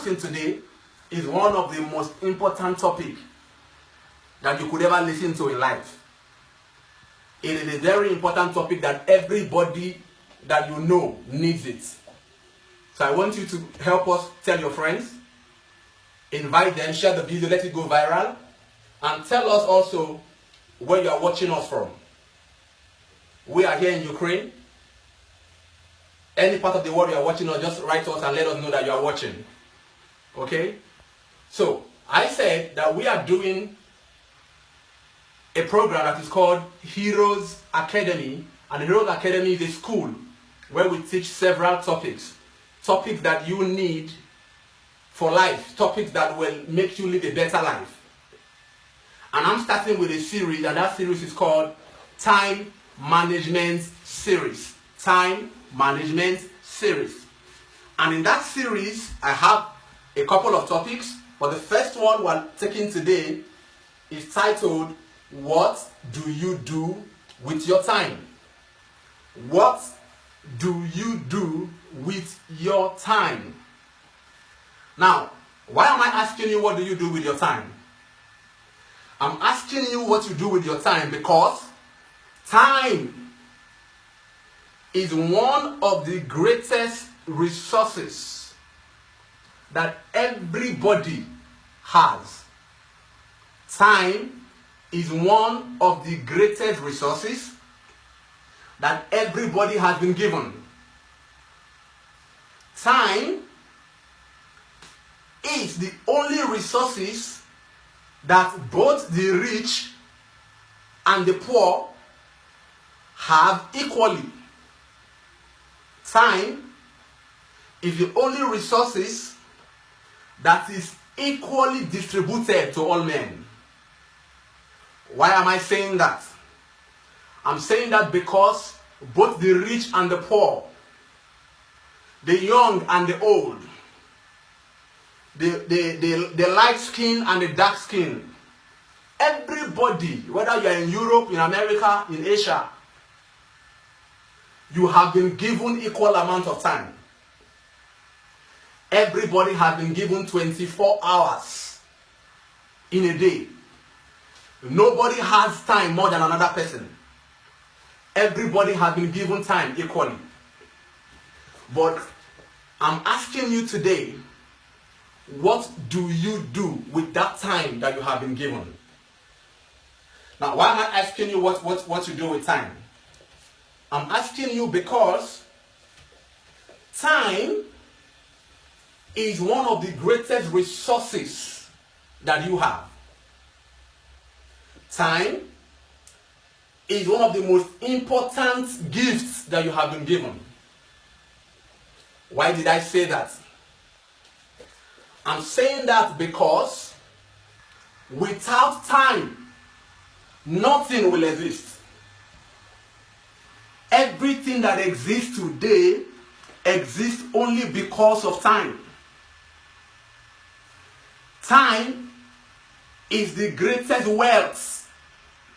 discussing today is one of the most important topics that you could ever listen to in life. It is a very important topic that everybody that you know needs it. So I want you to help us tell your friends, invite them, share the video, let it go viral, and tell us also where you are watching us from. We are here in Ukraine. Any part of the world you are watching us, just write to us and let us know that you are watching. Okay? So, I said that we are doing a program that is called Heroes Academy. And Heroes Academy is a school where we teach several topics. Topics that you need for life. Topics that will make you live a better life. And I'm starting with a series, and that series is called Time Management Series. Time Management Series. And in that series, I have a couple of topics. But the first one we're taking today is titled, What Do You Do With Your Time? What do you do with your time? Now, why am I asking you what do you do with your time? I'm asking you what you do with your time because time is one of the greatest resources that everybody has. Time is one of the greatest resources that everybody has been given. Time is the only resources that both the rich and the poor have equally. Time is the only resources that is equally distributed to all men. Why am I saying that? I'm saying that because both the rich and the poor, the young and the old, the light skin and the dark skin, everybody, whether you are in Europe, in America, in Asia, you have been given equal amount of time. Everybody has been given 24 hours in a day. Nobody has time more than another person. Everybody has been given time equally. But I'm asking you today, what do you do with that time that you have been given? Now, why am I asking you what you do with time? I'm asking you because time is one of the greatest resources that you have. Time is one of the most important gifts that you have been given. Why did I say that? I'm saying that because without time, nothing will exist. Everything that exists today exists only because of time. Time is the greatest wealth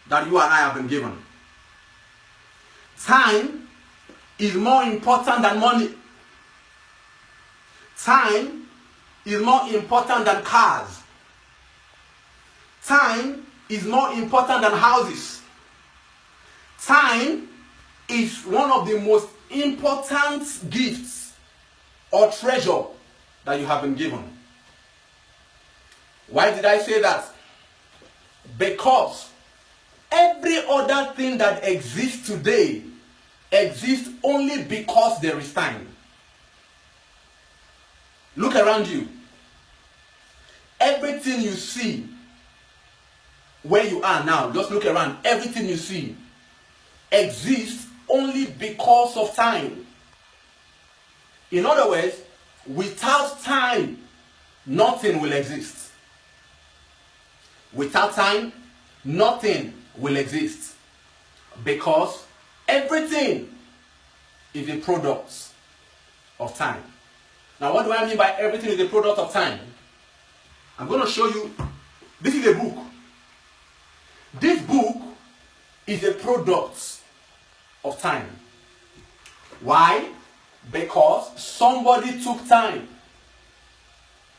that you and I have been given. Time is more important than money. Time is more important than cars. Time is more important than houses. Time is one of the most important gifts or treasure that you have been given. Why did I say that? Because every other thing that exists today exists only because there is time. Look around you. Everything you see where you are now, just look around. Everything you see exists only because of time. In other words, without time, nothing will exist. Without time, nothing will exist. Because everything is a product of time. Now, what do I mean by everything is a product of time? I'm going to show you. This is a book. This book is a product of time. Why? Because somebody took time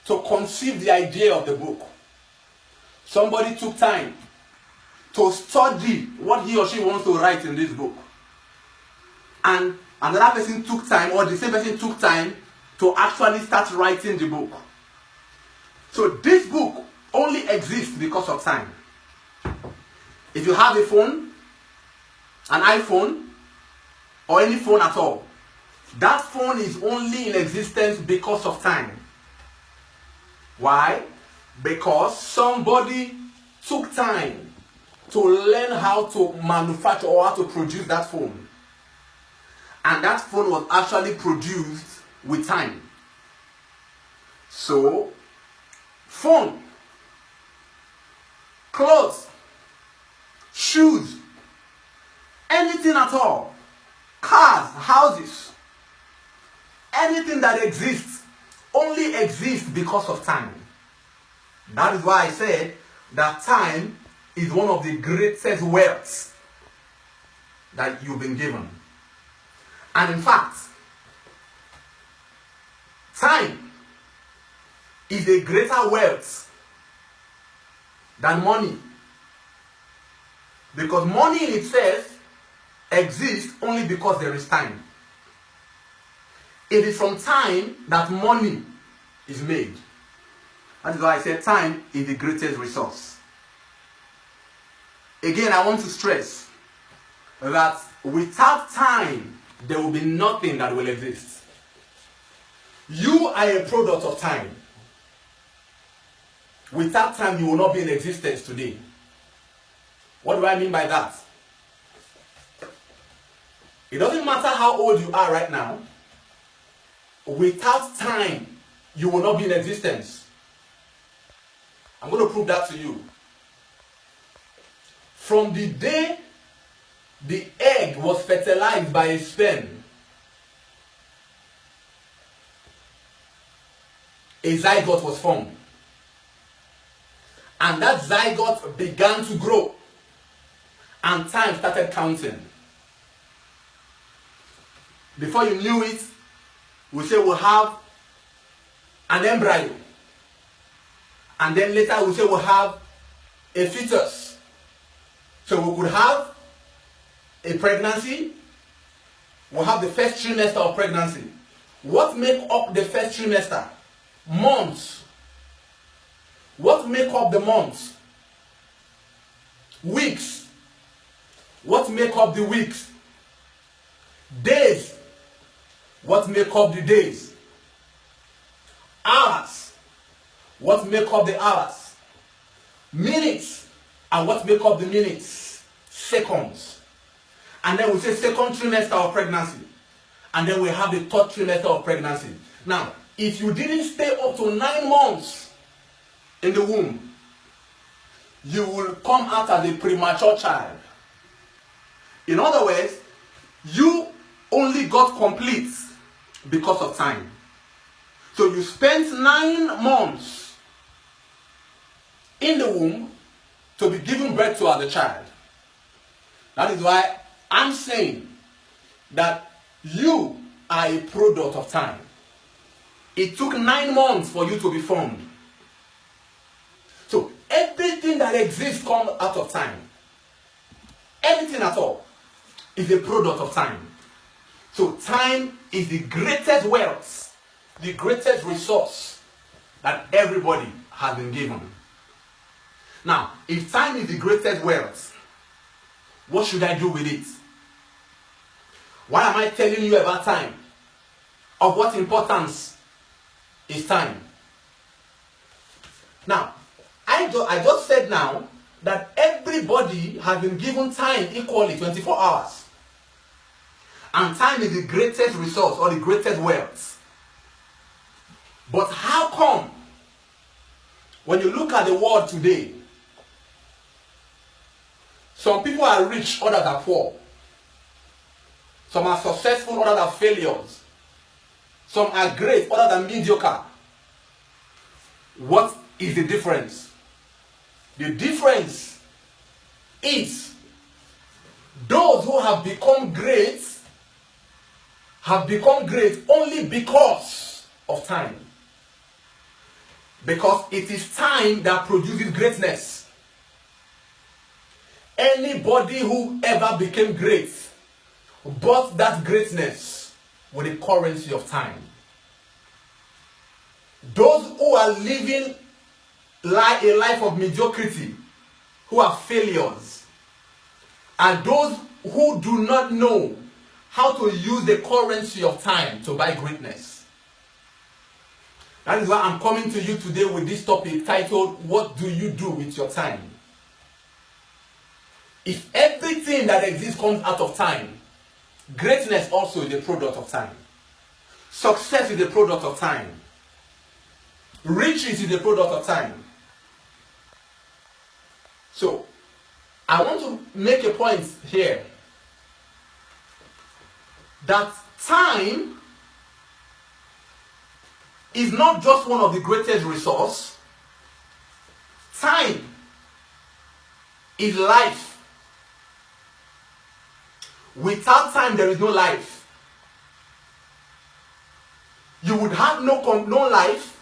to conceive the idea of the book. Somebody took time to study what he or she wants to write in this book. And another person took time, or the same person took time to actually start writing the book. So this book only exists because of time. If you have a phone, an iPhone, or any phone at all, that phone is only in existence because of time. Why? Because somebody took time to learn how to manufacture or how to produce that phone. And that phone was actually produced with time. So, phone, clothes, shoes, anything at all, cars, houses, anything that exists only exists because of time. That is why I said that time is one of the greatest wealths that you've been given. And in fact, time is a greater wealth than money. Because money in itself exists only because there is time. It is from time that money is made. That is why I said time is the greatest resource. Again, I want to stress that without time, there will be nothing that will exist. You are a product of time. Without time, you will not be in existence today. What do I mean by that? It doesn't matter how old you are right now. Without time, you will not be in existence. I'm going to prove that to you. From the day the egg was fertilized by a sperm, a zygote was formed. And that zygote began to grow. And time started counting. Before you knew it, we say we'll have an embryo. And then later we say we'll have a fetus. So we could have a pregnancy. We'll have the first trimester of pregnancy. What makes up the first trimester? Months. What makes up the months? Weeks. What makes up the weeks? Days. What make up the days? Hours. What make up the hours? Minutes. And what make up the minutes? Seconds. And then we say second trimester of pregnancy. And then we have the third trimester of pregnancy. Now, if you didn't stay up to 9 months in the womb, you will come out as a premature child. In other words, you only got complete because of time. So you spent 9 months in the womb to be given birth to as a child. That is why I'm saying that you are a product of time. It took 9 months for you to be formed. So everything that exists comes out of time. Anything at all is a product of time. So time is the greatest wealth, the greatest resource that everybody has been given. Now, if time is the greatest wealth, what should I do with it? Why am I telling you about time? Of what importance is time? Now, I just said now that everybody has been given time equally, 24 hours. And time is the greatest resource or the greatest wealth. But how come, when you look at the world today, some people are rich, others are poor. Some are successful, others are failures. Some are great, others are mediocre. What is the difference? The difference is those who have become great only because of time. Because it is time that produces greatness. Anybody who ever became great bought that greatness with the currency of time. Those who are living a life of mediocrity, who are failures, are those who do not know how to use the currency of time to buy greatness. That is why I'm coming to you today with this topic titled, What do you do with your time? If everything that exists comes out of time, greatness also is a product of time. Success is a product of time. Riches is a product of time. So, I want to make a point here that time is not just one of the greatest resources. Time is life. Without time, there is no life. You would have no life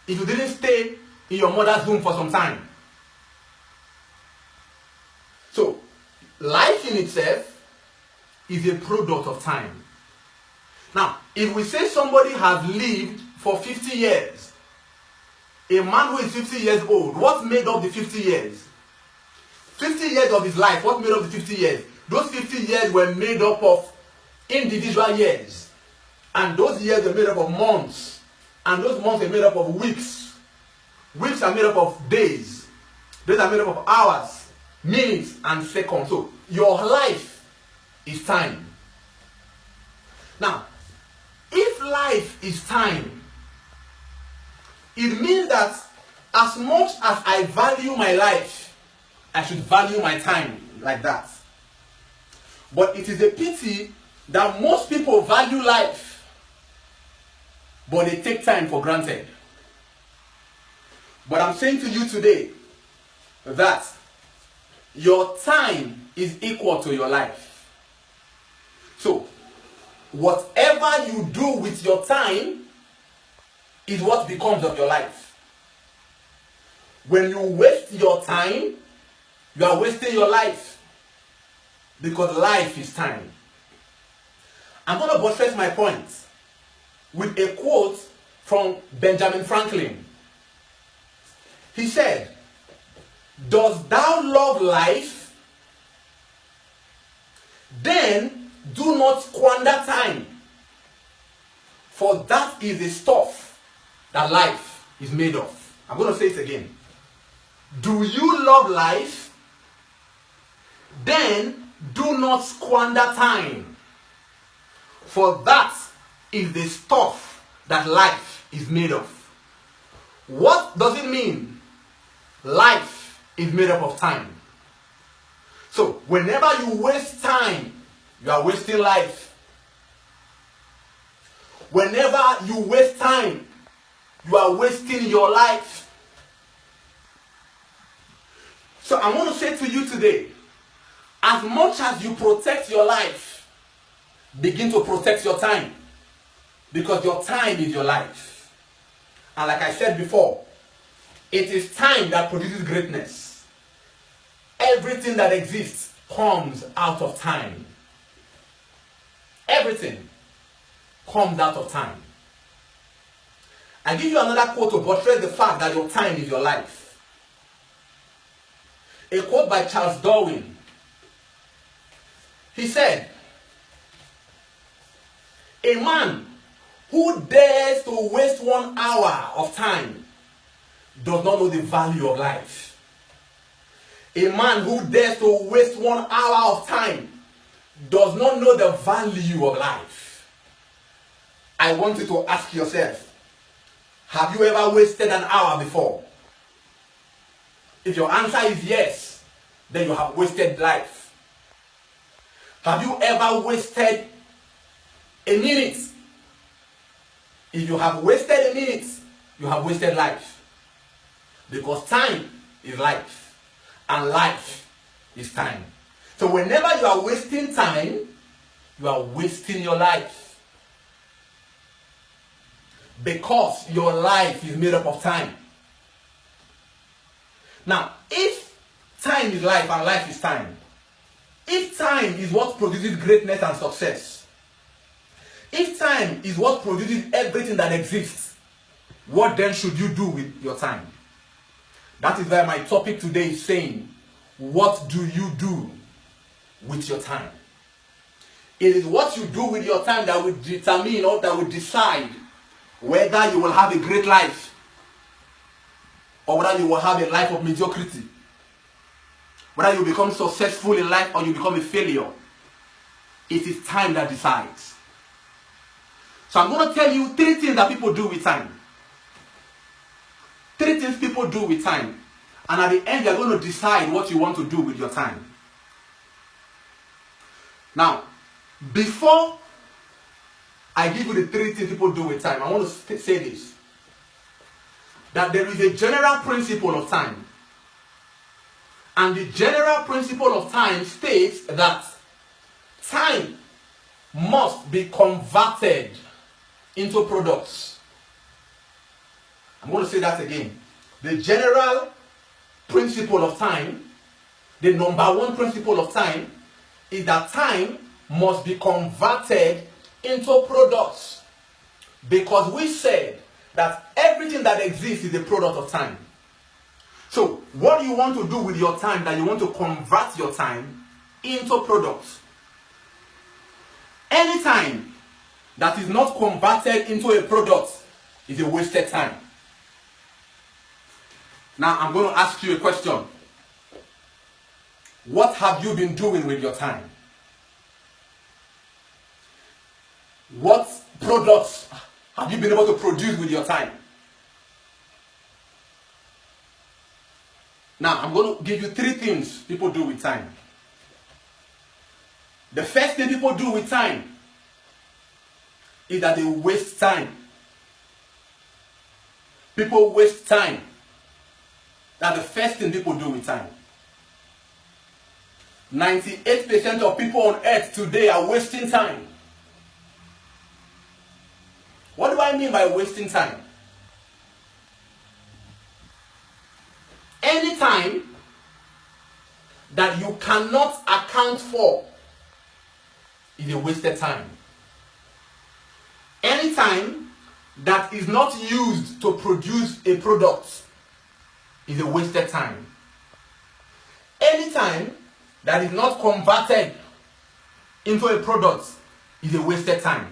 if you didn't stay in your mother's womb for some time. So, life in itself is a product of time. Now, if we say somebody has lived for 50 years, a man who is 50 years old, what made up the 50 years? 50 years of his life, what made up the 50 years? Those 50 years were made up of individual years. And those years were made up of months. And those months are made up of weeks. Weeks are made up of days. Days are made up of hours, minutes, and seconds. So, your life is time. Now, if life is time, it means that as much as I value my life, I should value my time like that. But it is a pity that most people value life, but they take time for granted. But I'm saying to you today that your time is equal to your life. So, whatever you do with your time is what becomes of your life. When you waste your time, you are wasting your life. Because life is time. I'm going to buttress my point with a quote from Benjamin Franklin. He said, "Dost thou love life? Then do not squander time. For that is the stuff that life is made of." I'm going to say it again. Do you love life? Then do not squander time. For that is the stuff that life is made of. What does it mean? Life is made up of time. So, whenever you waste time, you are wasting life. Whenever you waste time, you are wasting your life. So, I want to say to you today, as much as you protect your life, begin to protect your time. Because your time is your life. And like I said before, it is time that produces greatness. Everything that exists comes out of time. Everything comes out of time. I give you another quote to buttress the fact that your time is your life. A quote by Charles Darwin. He said, "A man who dares to waste 1 hour of time does not know the value of life." A man who dares to waste 1 hour of time does not know the value of life. I want you to ask yourself, have you ever wasted an hour before? If your answer is yes, then you have wasted life. Have you ever wasted a minute? If you have wasted a minute, you have wasted life. Because time is life. And life is time. So whenever you are wasting time, you are wasting your life. because your life is made up of time. Now, if time is life and life is time, if time is what produces greatness and success, if time is what produces everything that exists, what then should you do with your time? That is why my topic today is saying, what do you do with your time? It is what you do with your time that will determine or that will decide whether you will have a great life or whether you will have a life of mediocrity. Whether you become successful in life or you become a failure. It is time that decides. So I'm going to tell you 3 things that people do with time. 3 things people do with time. And at the end, you're going to decide what you want to do with your time. Now, before I give you the 3 things people do with time, I want to say this. That there is a general principle of time. And the general principle of time states that time must be converted into products. I'm going to say that again. The general principle of time, the number 1 principle of time, is that time must be converted into products. Because we said that everything that exists is a product of time. So, what do you want to do with your time that you want to convert your time into products? Any time that is not converted into a product is a wasted time. Now, I'm going to ask you a question. What have you been doing with your time? What products have you been able to produce with your time? Now, I'm going to give you 3 things people do with time. The first thing people do with time is that they waste time. People waste time. That's the first thing people do with time. 98% of people on earth today are wasting time. What do I mean by wasting time? Any time that you cannot account for is a wasted time. Any time that is not used to produce a product is a wasted time. Any time that is not converted into a product is a wasted time.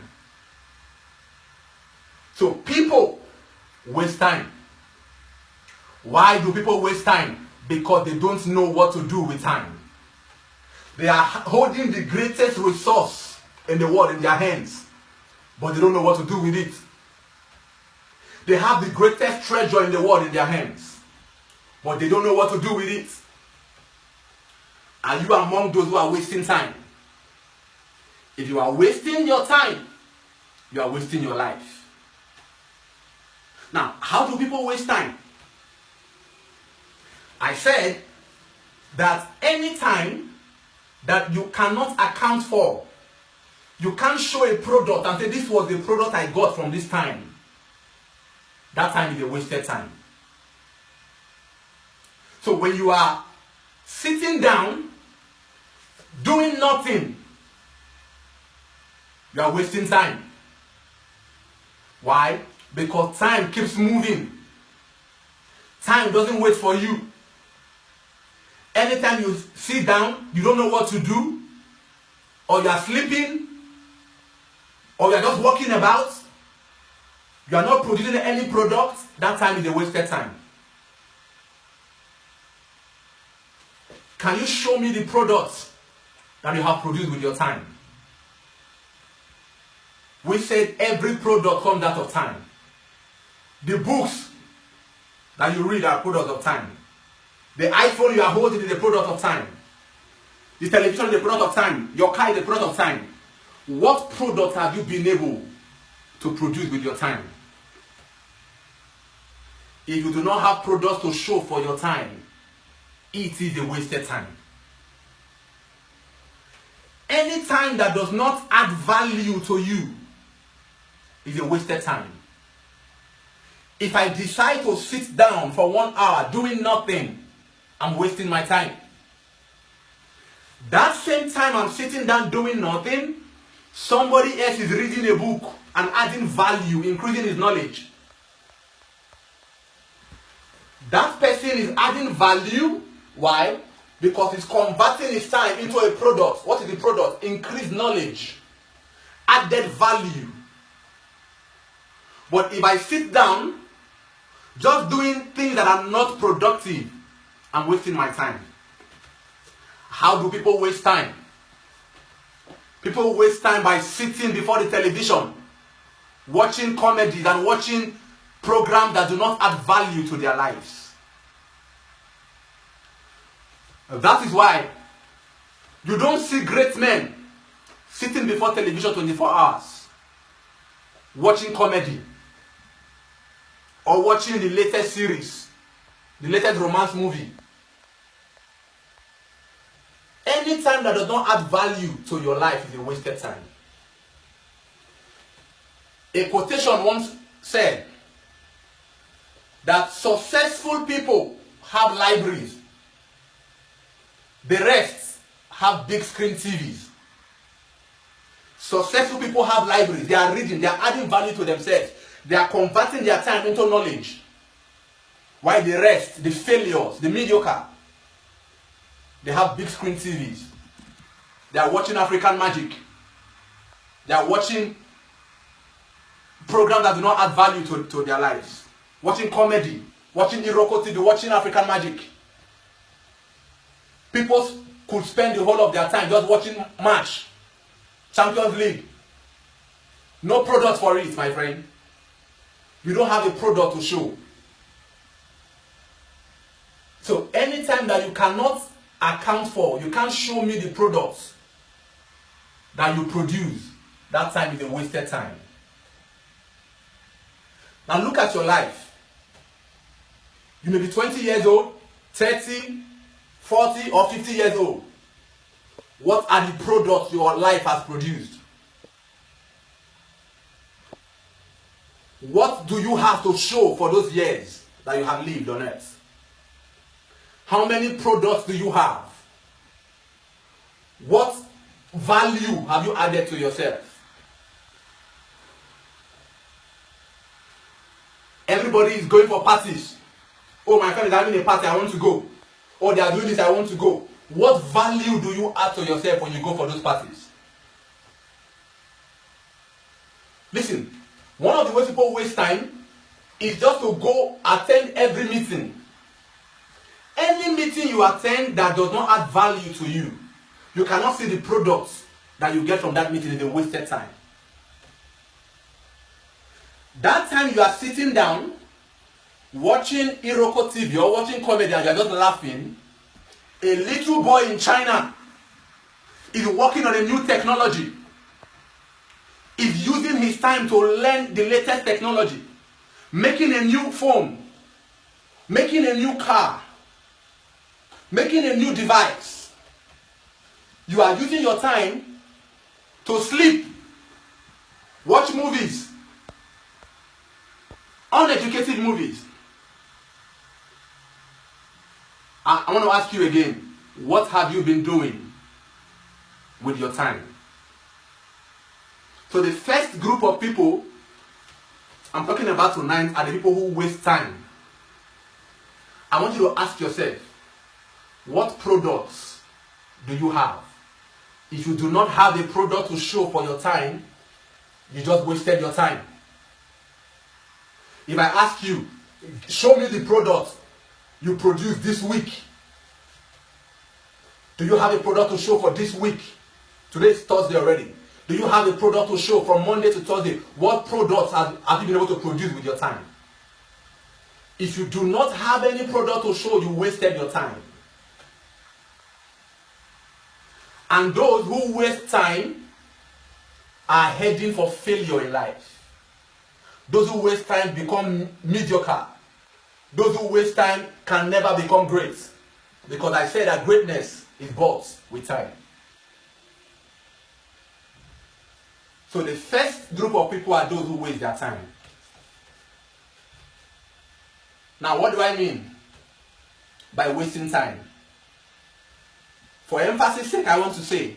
So people waste time. Why do people waste time? Because they don't know what to do with time. They are holding the greatest resource in the world in their hands, but they don't know what to do with it. They have the greatest treasure in the world in their hands, but they don't know what to do with it. Are you among those who are wasting time? If you are wasting your time, you are wasting your life. Now, how do people waste time? I said that any time that you cannot account for, you can't show a product and say this was the product I got from this time. That time is a wasted time. So when you are sitting down, doing nothing, you are wasting time. Why? Because time keeps moving. Time doesn't wait for you. Anytime you sit down, you don't know what to do, or you are sleeping, or you are just walking about, you are not producing any product, that time is a wasted time. Can you show me the products that you have produced with your time? We said every product comes out of time. The books that you read are products of time. The iPhone you are holding is a product of time. The television is a product of time. Your car is a product of time. What product have you been able to produce with your time? If you do not have products to show for your time, it is a wasted time. Any time that does not add value to you is a wasted time. If I decide to sit down for 1 hour doing nothing, I'm wasting my time. That same time I'm sitting down doing nothing, somebody else is reading a book and adding value, increasing his knowledge. That person is adding value. Why? Because he's converting his time into a product. What is the product? Increased knowledge, added value. But if I sit down just doing things that are not productive, I'm wasting my time. How do people waste time? People waste time by sitting before the television, watching comedies and watching programs that do not add value to their lives. That is why you don't see great men sitting before television 24 hours, watching comedy, or watching the latest series, the latest romance movie. Any time that does not add value to your life is a wasted time. A quotation once said that successful people have libraries. The rest have big screen TVs. Successful people have libraries. They are reading. They are adding value to themselves. They are converting their time into knowledge. While the rest, the failures, the mediocre, they have big screen TVs. They are watching African Magic. They are watching programs that do not add value to their lives. Watching comedy, watching Iroko TV, watching African Magic. People could spend the whole of their time just watching match, Champions League. No product for it, my friend. You don't have a product to show. So anytime that you cannot account for, you can't show me the products that you produce, that time is a wasted time. Now look at your life. You may be 20 years old, 30, 40 or 50 years old. What are the products your life has produced? What do you have to show for those years that you have lived on earth? How many products do you have? What value have you added to yourself? Everybody is going for parties. Oh, my friend is having a party, I want to go. Oh, they are doing this, I want to go. What value do you add to yourself when you go for those parties? Listen, one of the ways people waste time is just to go attend every meeting. Any meeting you attend that does not add value to you, you cannot see the products that you get from that meeting. Is a wasted time. That time you are sitting down, watching Iroko TV or watching comedy and you are just laughing, a little boy in China is working on a new technology, is using his time to learn the latest technology, making a new phone, making a new car, making a new device. You are using your time to sleep, watch movies, uneducated movies. I want to ask you again, what have you been doing with your time? So the first group of people I'm talking about tonight are the people who waste time. I want you to ask yourself, what products do you have? If you do not have a product to show for your time, you just wasted your time. If I ask you, show me the product you produced this week. Do you have a product to show for this week? Today is Thursday already. Do you have a product to show from Monday to Thursday? What products have you been able to produce with your time? If you do not have any product to show, you wasted your time. And those who waste time are heading for failure in life. Those who waste time become mediocre. Those who waste time can never become great. Because I say that greatness is bought with time. So the first group of people are those who waste their time. Now, what do I mean by wasting time? For emphasis sake, I want to say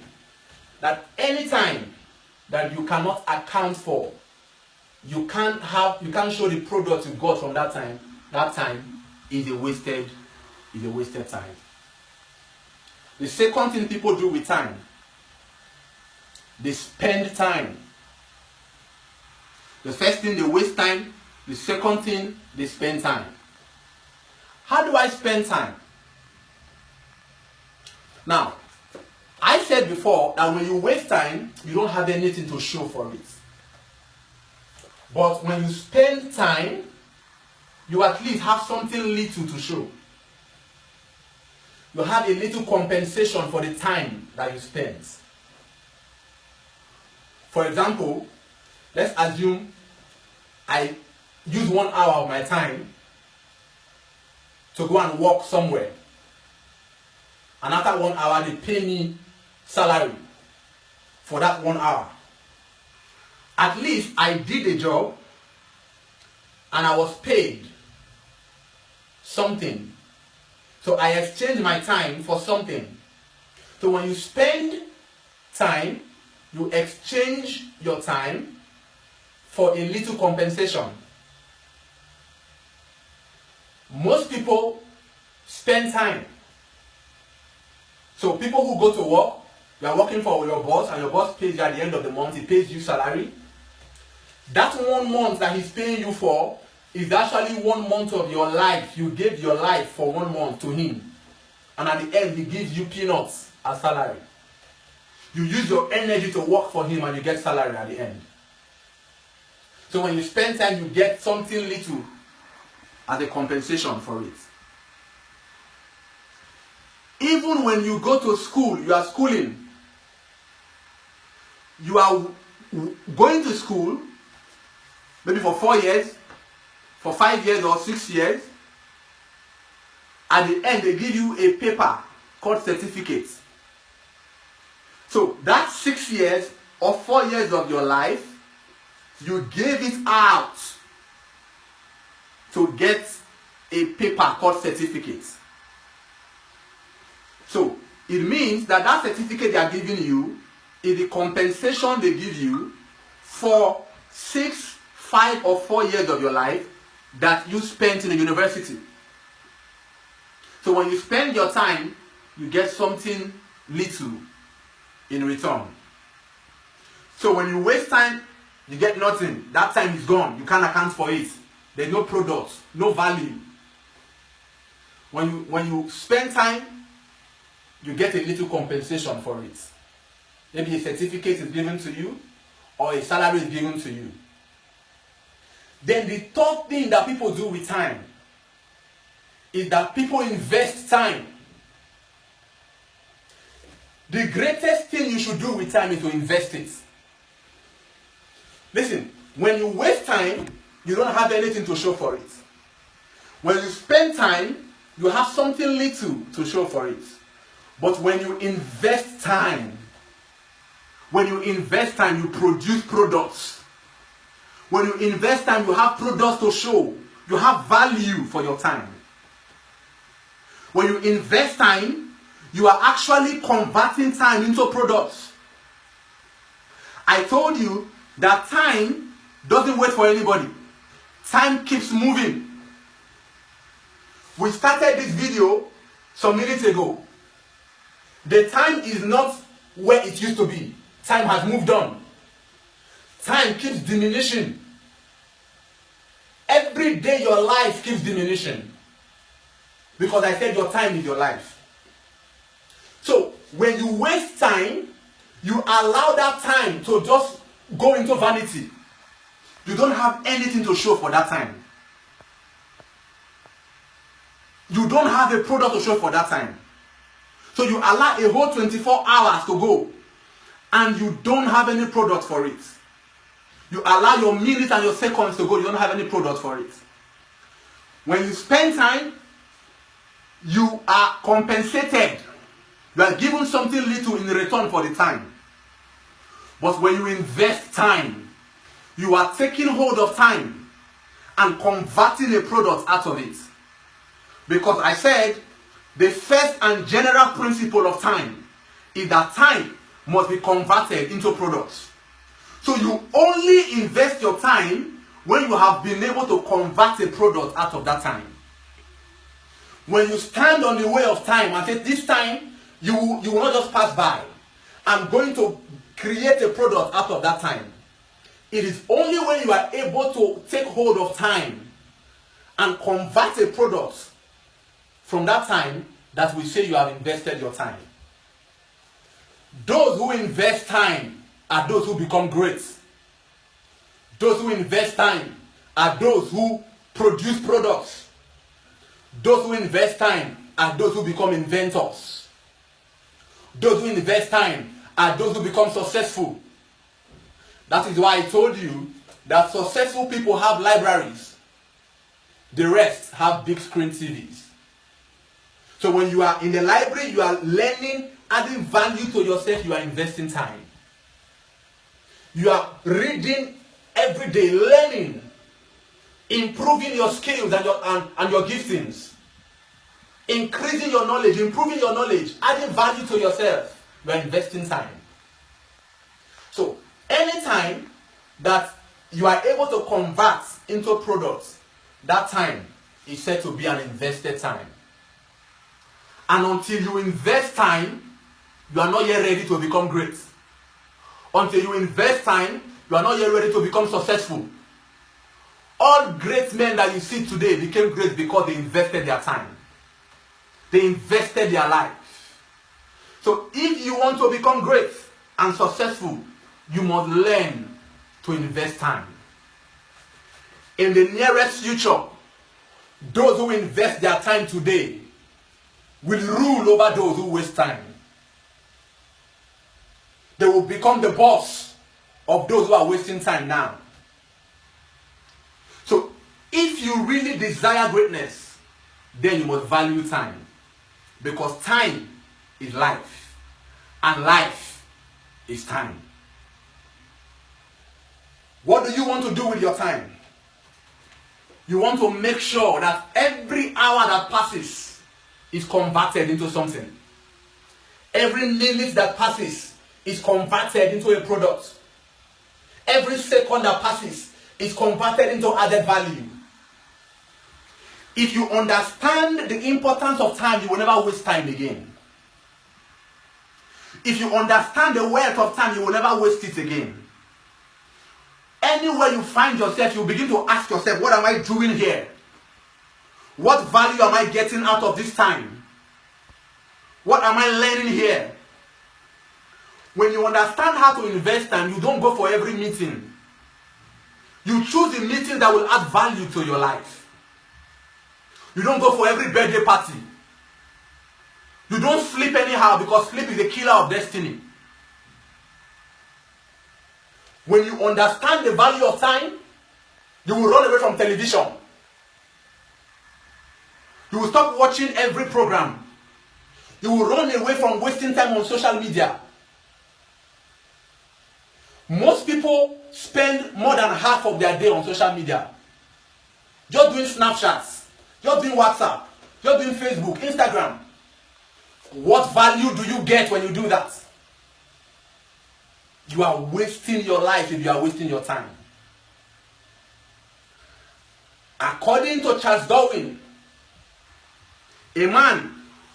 that any time that you cannot account for, you can't show the product you got from that time is a wasted time. The second thing people do with time, they spend time. The first thing, they waste time. The second thing, they spend time. How do I spend time? Now, I said before that when you waste time, you don't have anything to show for it. But when you spend time, you at least have something little to show. You have a little compensation for the time that you spent. For example, let's assume I use 1 hour of my time to go and work somewhere. And after 1 hour, they pay me salary for that 1 hour. At least I did a job and I was paid something. So I exchanged my time for something. So when you spend time, you exchange your time for a little compensation. Most people spend time. So people who go to work, you are working for your boss and your boss pays you at the end of the month, he pays you salary. That 1 month that he's paying you for is actually 1 month of your life. You gave your life for 1 month to him. And at the end, he gives you peanuts as salary. You use your energy to work for him and you get salary at the end. So when you spend time, you get something little as a compensation for it. Even when you go to school, you are schooling. You are going to school, maybe for 4 years, for 5 years or 6 years. At the end, they give you a paper called certificate. So that 6 years or 4 years of your life, you gave it out to get a paper called certificate. So it means that that certificate they are giving you is the compensation they give you for 6, 5 or 4 years of your life that you spent in a university. So when you spend your time, you get something little in return. So when you waste time, you get nothing. That time is gone. You can't account for it. There's no product, no value. When you spend time, you get a little compensation for it. Maybe a certificate is given to you or a salary is given to you. Then the third thing that people do with time is that people invest time. The greatest thing you should do with time is to invest it. Listen, when you waste time, you don't have anything to show for it. When you spend time, you have something little to show for it. But when you invest time, you produce products. When you invest time, you have products to show. You have value for your time. When you invest time, you are actually converting time into products. I told you that time doesn't wait for anybody. Time keeps moving. We started this video some minutes ago. The time is not where it used to be. Time has moved on. Time keeps diminishing. Every day your life keeps diminishing. Because I said your time is your life. So when you waste time, you allow that time to just go into vanity. You don't have anything to show for that time. You don't have a product to show for that time. So you allow a whole 24 hours to go and you don't have any product for it. You allow your minutes and your seconds to go, you don't have any product for it. When you spend time, you are compensated. You are given something little in return for the time. But when you invest time, you are taking hold of time and converting a product out of it. Because I said the first and general principle of time is that time must be converted into products. So you only invest your time when you have been able to convert a product out of that time. When you stand on the way of time and say, this time you will not just pass by. I'm going to create a product out of that time. It is only when you are able to take hold of time and convert a product from that time that we say you have invested your time. Those who invest time are those who become great. Those who invest time are those who produce products. Those who invest time are those who become inventors. Those who invest time are those who become successful. That is why I told you that successful people have libraries. The rest have big screen TVs. So when you are in the library, you are learning, adding value to yourself, you are investing time. You are reading every day, learning, improving your skills and your giftings, increasing your knowledge, improving your knowledge, adding value to yourself. You are investing time. So anytime that you are able to convert into products, that time is said to be an invested time. And until you invest time, you are not yet ready to become great. Until you invest time, you are not yet ready to become successful. All great men that you see today became great because they invested their time. They invested their life. So if you want to become great and successful, you must learn to invest time. In the nearest future, those who invest their time today will rule over those who waste time. They will become the boss of those who are wasting time now. So, if you really desire greatness, then you must value time. Because time is life. And life is time. What do you want to do with your time? You want to make sure that every hour that passes is converted into something. Every minute that passes is converted into a product. Every second that passes is converted into added value. If you understand the importance of time, you will never waste time again. If you understand the worth of time, you will never waste it again. Anywhere you find yourself, you begin to ask yourself, what am I doing here? What value am I getting out of this time? What am I learning here? When you understand how to invest time, you don't go for every meeting. You choose the meeting that will add value to your life. You don't go for every birthday party. You don't sleep anyhow because sleep is a killer of destiny. When you understand the value of time, you will run away from television. You will stop watching every program. You will run away from wasting time on social media. Most people spend more than half of their day on social media. Just doing Snapchats, just doing WhatsApp, just doing Facebook, Instagram. What value do you get when you do that? You are wasting your life if you are wasting your time. According to Charles Darwin, a man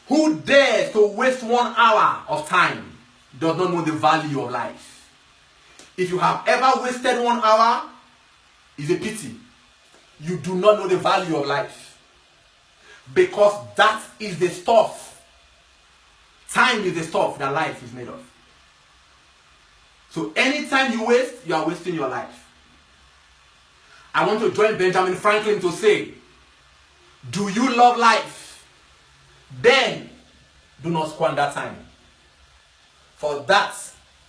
who dares to waste 1 hour of time does not know the value of life. If you have ever wasted 1 hour, it's a pity. You do not know the value of life. Because that is the stuff. Time is the stuff that life is made of. So anytime you waste, you are wasting your life. I want to join Benjamin Franklin to say, do you love life? Then do not squander time. For that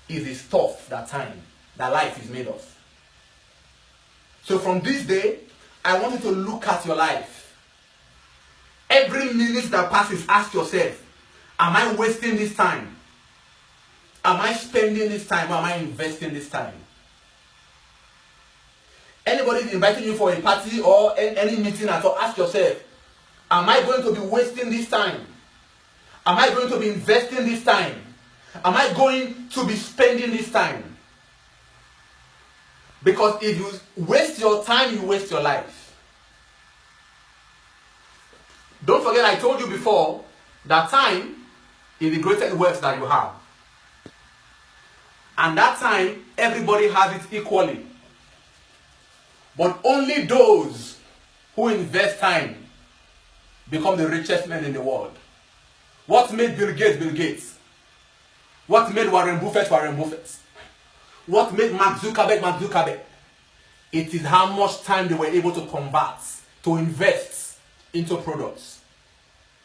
is the stuff that life is made of. So from this day, I want you to look at your life. Every minute that passes, ask yourself, am I wasting this time? Am I spending this time or am I investing this time? Anybody inviting you for a party or any meeting at all, ask yourself, Am I going to be wasting this time? Am I going to be investing this time? Am I going to be spending this time? Because if you waste your time, you waste your life. Don't forget, I told you before that time is the greatest wealth that you have. And that time, everybody has it equally. But only those who invest time become the richest men in the world. What made Bill Gates Bill Gates? What made Warren Buffett Warren Buffett? What made Mark Zuckerberg? It is how much time they were able to convert, to invest into products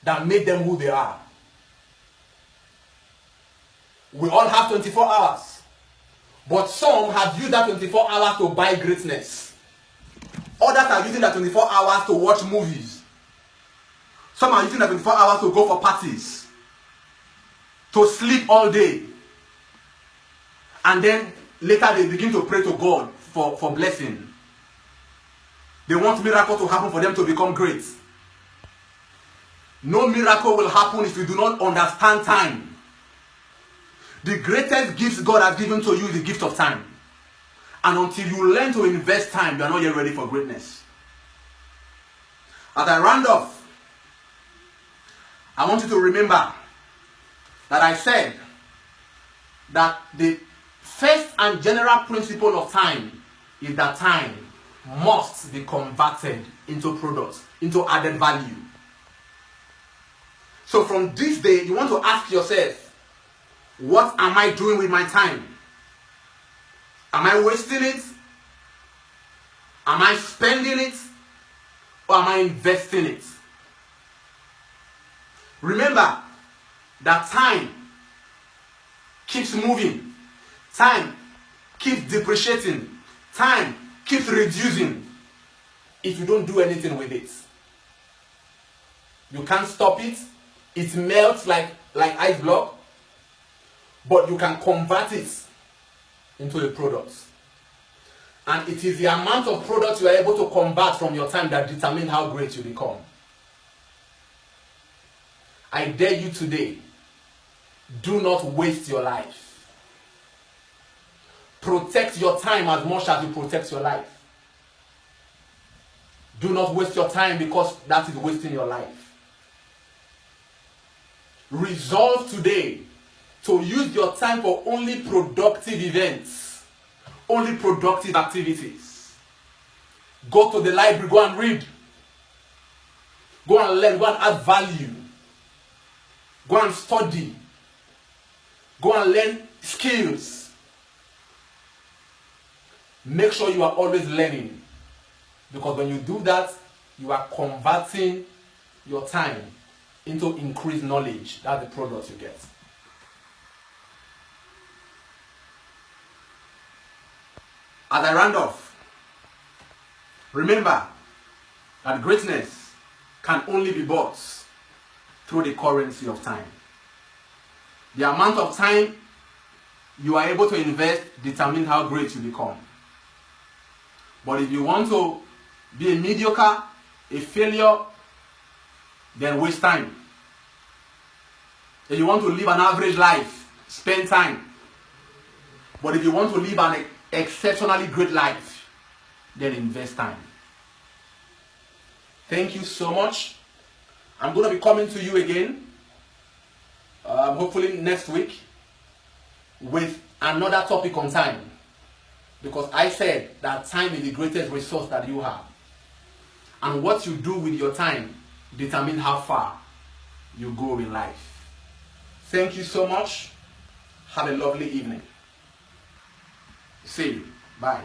that made them who they are. We all have 24 hours. But some have used that 24 hours to buy greatness. Others are using that 24 hours to watch movies. Some are using that 24 hours to go for parties. To sleep all day. And then later they begin to pray to God for blessing. They want miracle to happen for them to become great. No miracle will happen if you do not understand time. The greatest gift God has given to you is the gift of time. And until you learn to invest time, you are not yet ready for greatness. As I round off, I want you to remember that I said that the first and general principle of time is that time must be converted into products, into added value. So from this day, you want to ask yourself, what am I doing with my time? Am I wasting it? Am I spending it? Or am I investing it? Remember that time keeps moving. Time keeps depreciating. Time keeps reducing if you don't do anything with it. You can't stop it. It melts like ice block. But you can convert it into a product. And it is the amount of products you are able to convert from your time that determine how great you become. I dare you today, do not waste your life. Protect your time as much as you protect your life. Do not waste your time because that is wasting your life. Resolve today to use your time for only productive events, only productive activities. Go to the library, go and read. Go and learn, go and add value. Go and study. Go and learn skills. Make sure you are always learning. Because when you do that, you are converting your time into increased knowledge. That's the product you get. As I round off, remember that greatness can only be bought through the currency of time. The amount of time you are able to invest determines how great you become. But if you want to be a mediocre, a failure, then waste time. If you want to live an average life, spend time. But if you want to live an exceptionally great life, then invest time. Thank you so much. I'm going to be coming to you again, hopefully next week, with another topic on time. Because I said that time is the greatest resource that you have. And what you do with your time determines how far you go in life. Thank you so much. Have a lovely evening. See you. Bye.